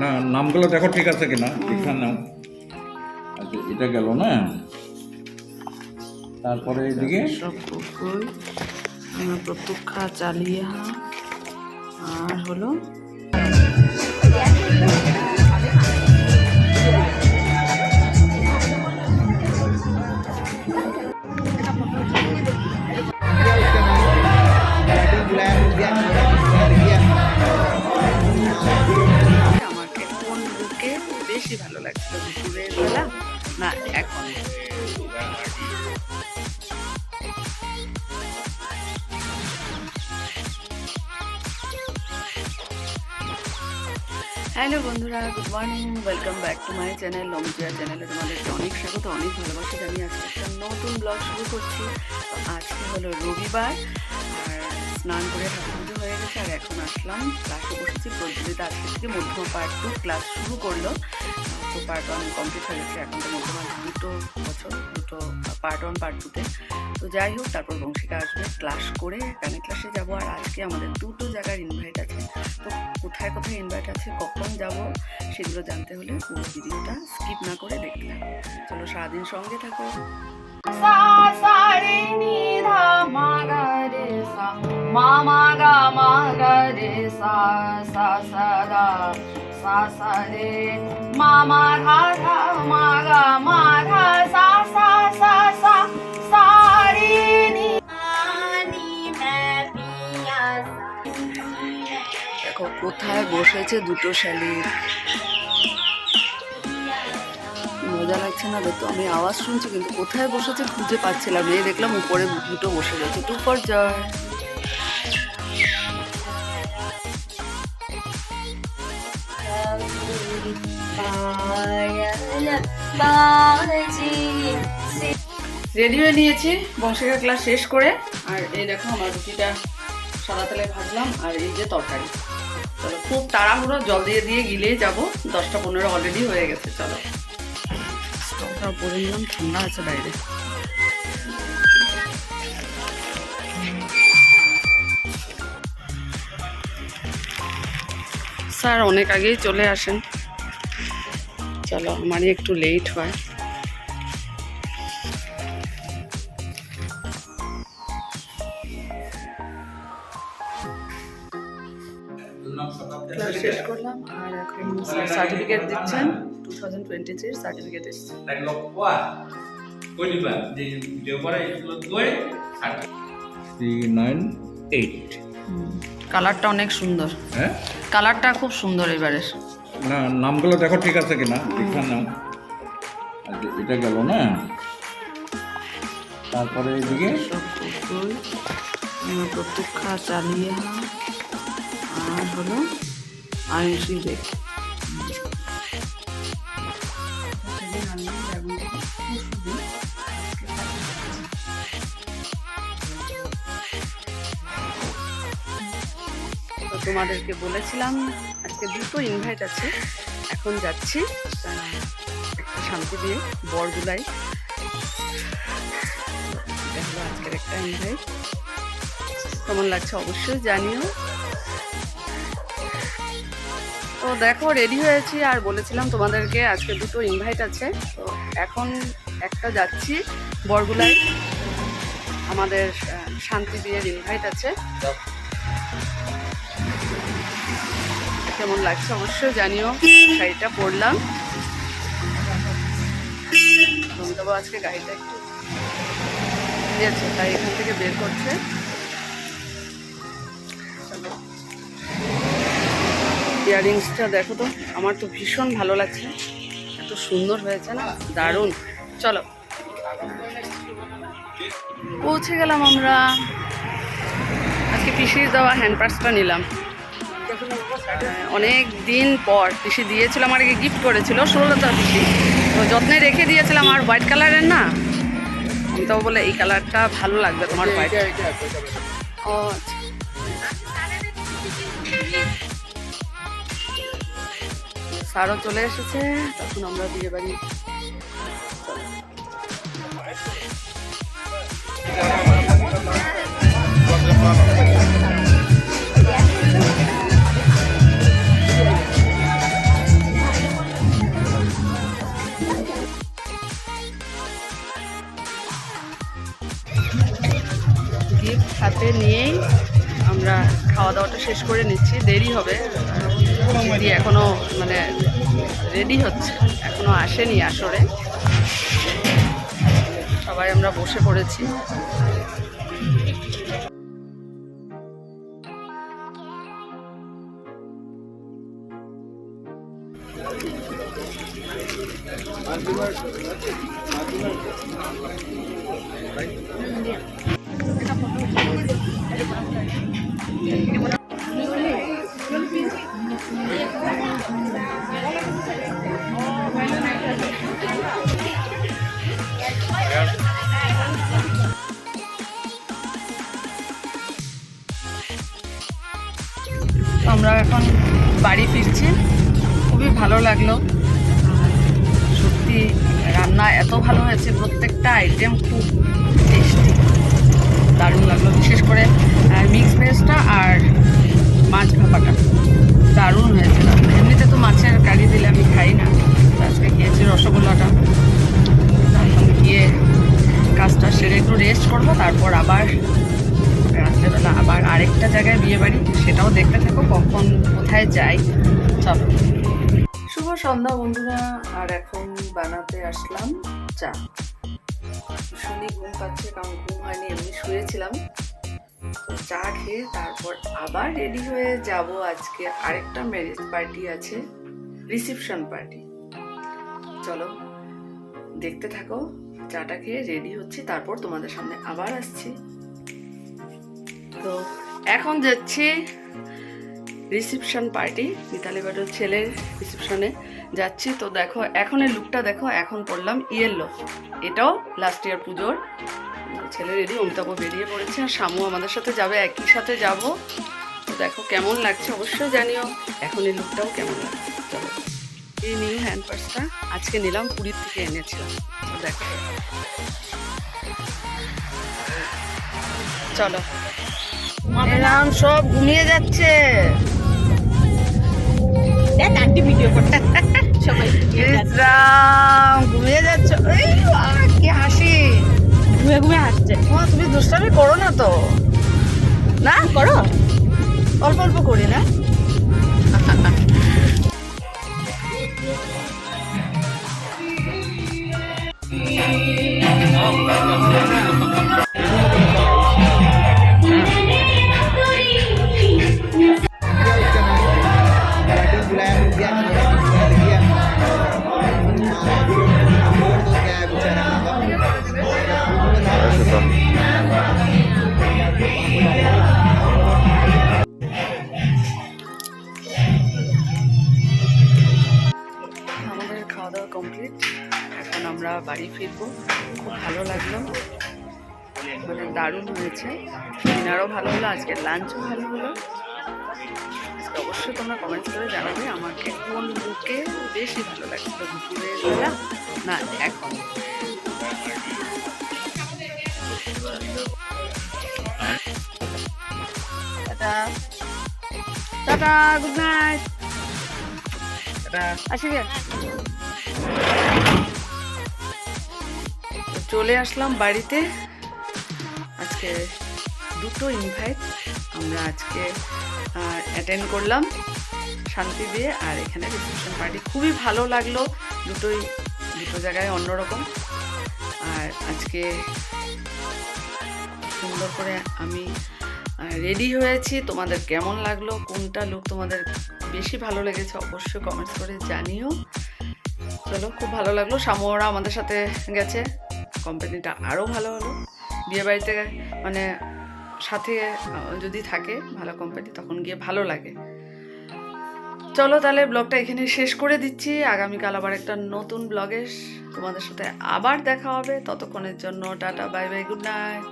না নামগুলো দেখো ঠিক আছে কিনা, ঠিকঠাক নাও। আচ্ছা এটা গেল না, তারপরে এদিকে সব কুকুর প্রত্যক্ষা চালিয়ে আর হলো আমাকে কোন বুকে বেশি ভালো লাগছিল, দুপুরের বেলা না এখন? হ্যালো বন্ধুরা, good morning, welcome back to my channel লমজিয়া চ্যানেলে তোমাদেরকে অনেক স্বাগত, অনেক ভালোবাসা জানিয়ে আজকে একটা নতুন ব্লগ শুরু করছি। তো আজকে হলো রবিবার, আর স্নান করে ঠাকুর পুজো হয়ে গেছে, আর এখন আসলাম ক্লাসে বসেছি। প্রজ্বলিত আজকে থেকে মধ্যমা পার্ট 2 ক্লাস শুরু করলো। তো পার্ট 1 কমপ্লিট হয়ে গেছে, এখন তো মধ্যমা 2 বছর, 2 পার্ট 1 পার্ট 2-তে। তো যাই হোক, তারপর বংশিকা আসবে, ক্লাস করে গানের ক্লাসে যাব। আর আজকে আমাদের 2 জায়গার ইনভাইট আছে। তো কোথায় কোথায় ইনভাইট আছে, কখন যাব, সেগুলো জানতে হলে পুরো ভিডিওটা স্কিপ না করে দেখতে হবে। চলো সারাদিন সঙ্গে থাকো। সা সা রে নি ধা মা গা রে সা, মা মা গা রে সা, সা সা গা, সা সা রে, মা মা ধা মা ধা সা সা সা সা, সা রে নি দেখো কোথায় বসেছে 2 শালিক। মজা লাগছে না তো? আমি আওয়াজ শুনছি কিন্তু কোথায় বসেছে খুঁজে পাচ্ছিলাম। এই দেখলাম উপরে 2 বসে গেছে, 2 ফর জয়। রেডি হয়ে নিয়েছি বংশিকা ক্লাস শেষ করে। আর এই দেখো আমার রুটিটা সাদা তেলে ভাজলাম, আর এই যে তরকারি। চলো খুব তাড়াহুড়ো, জল দিয়ে গিলেই যাবো, 10টা 15 অলরেডি হয়ে গেছে। চলো স্টোভটা পরে নিলাম, ঠান্ডা আছে বাইরে। স্যার অনেক আগেই চলে আসেন। চলো আমারই একটু লেট হয়। ক্লাস শেষ করলাম, আর এখন সার্টিফিকেট দিচ্ছেন। 2023 সার্টিফিকেট এসেছে। কালারটা অনেক সুন্দর, হ্যাঁ কালারটা খুব সুন্দর এবারের। না নামগুলো দেখো ঠিক আছে কিনা, ঠিকঠাক নাও। আচ্ছা এটা গেল না, তারপরে এদিকে সব কুকুর প্রত্যক্ষা চালিয়ে আর হলো আয়ুষী দেখ। তোমাদেরকে বলেছিলাম আজকে 2 ইনভাইট আছে, এখন যাচ্ছি একটা শান্তি দিয়ে বরগুলাই। দেখো আজকের একটা ইনভাইট, কেমন লাগছে অবশ্যই জানিও। তো দেখো রেডি হয়েছি, আর বলেছিলাম তোমাদেরকে আজকে 2 ইনভাইট আছে। তো এখন একটা যাচ্ছি বরগুলাই, আমাদের শান্তি বিয়ের ইনভাইট আছে। কেমন লাগছে অবশ্যই জানিও। শাড়িটা পরলাম, রমিতাবু আজকে গাড়িটা একটু দিয়েছে, তাই এখান থেকে বের করছে। ইয়াররিংসটা দেখো তো, আমার তো ভীষণ ভালো লাগছে, এত সুন্দর হয়েছে না, দারুণ। চলো পৌঁছে গেলাম আমরা। আজকে পিসির দেওয়া হ্যান্ড পার্সটা নিলাম, অনেক দিন পর। পিসি দিয়েছিল আমাকে, গিফট করেছিল 16টা পিসি, তো যত্নে রেখে দিয়েছিলাম। আর হোয়াইট কালারের না, আমি তো বলে এই কালারটা ভালো লাগবে তোমার হোয়াইট। ও আচ্ছা, স্যারও চলে এসেছে, তখন আমরা বিয়ে বাড়ি। হাতে নিয়েই আমরা খাওয়া দাওয়াটা শেষ করে নিচ্ছি। দেরি হবে, দিদি এখনও মানে রেডি হচ্ছে, এখনও আসেনি আসরে। সবাই আমরা বসে পড়েছি। আমরা এখন বাড়ি ফিরছি। খুবই ভালো লাগলো, সত্যি রান্না এত ভালো হয়েছে, প্রত্যেকটা আইটেম খুব টেস্টি, দারুণ লাগলো। বিশেষ করে মিক্স ভেজটা আর মাছ ভাপাটা দারুণ হয়েছে। এমনিতে তো মাছের কারি দিলে আমি খাই না, আজকে খেয়েছি রসগোল্লাটা। এখন গিয়ে কাজটা সেরে একটু রেস্ট করবো, তারপর আবার রাত্রেবেলা আবার আরেকটা জায়গায় বিয়ে বাড়ি, সেটাও দেখতে থাকো কখন কোথায় যাই। চলো। শুভ সন্ধ্যা বন্ধুরা, আর এখন বানাতে আসলাম চা। শুনি ঘুম পাচ্ছে, কারণ ঘুম হয়নি, এমনি শুয়েছিলাম। তো চা খেয়ে তারপর আবার রেডি হয়ে যাব। আজকে আরেকটা ম্যারেজ পার্টি আছে, রিসেপশন পার্টি। চলো দেখতে থাকো। চাটা খেয়ে রেডি হচ্ছি, তারপর তোমাদের সামনে আবার আসছি। তো এখন যাচ্ছি রিসেপশন পার্টি, মিতালি বাড়ির ছেলের রিসেপশনে যাচ্ছি। তো দেখো এখনের লুকটা দেখো, এখন পরলাম ইয়েলো, এটাও লাস্ট ইয়ার পুজোর। ছেলে রেডি, অমিতাভ বেরিয়ে পড়েছে, আর শামু আমাদের সাথে যাবে, একই সাথে যাব। তো দেখো কেমন লাগছে অবশ্যই জানিও, এখন এই লুকটাও কেমন লাগছে। চলো, এই নিউ হ্যান্ড পার্সটা আজকে নিলাম, পুরীর থেকে এনেছিলাম। তো দেখো, চলো। এরাম সব ঘুমিয়ে যাচ্ছে, ঘুমিয়ে যাচ্ছ, কি হাসি, ঘুমিয়ে ঘুমিয়ে হাসছে। তুমি দুষ্টামি করো না তো, না করো, অল্প অল্প করি না। আমাদের খাওয়া দাওয়া কমপ্লিট, এখন আমরা বাড়ি ফিরবো। খুব ভালো লাগলো, মানে দারুণ হয়েছে। ডিনারও ভালো হলো, আজকের লাঞ্চও ভালো হলো। অবশ্যই তোমরা কমেন্টস করে জানাবে আমাকে কোন লুকে বেশি ভালো লাগছিল, দুপুরের বেলা না এখন। টাটা টাটা, গুড নাইট, আসি। চলে আসলাম বাড়িতে। আজকে দুটো ইনভাইট আমরা আজকে অ্যাটেন্ড করলাম শান্তি দিয়ে, আর এখানে রিসেপশন পার্টি খুবই ভালো লাগলো। দুটো জায়গায় অন্যরকম। আর আজকে সুন্দর করে আমি রেডি হয়েছি। তোমাদের কেমন লাগলো, কোনটা লুক তোমাদের বেশি ভালো লেগেছে অবশ্যই কমেন্টস করে জানিও। চলো, খুব ভালো লাগলো। শামুরা আমাদের সাথে গেছে, কোম্পানিটা আরও ভালো হলো। বিয়েবাড়িতে মানে সাথে যদি থাকে ভালো কোম্পানি, তখন গিয়ে ভালো লাগে। চলো তাহলে ব্লগটা এখানে শেষ করে দিচ্ছি। আগামীকাল আবার একটা নতুন ব্লগে তোমাদের সাথে আবার দেখা হবে। ততক্ষণের জন্য tata, bye bye, good night.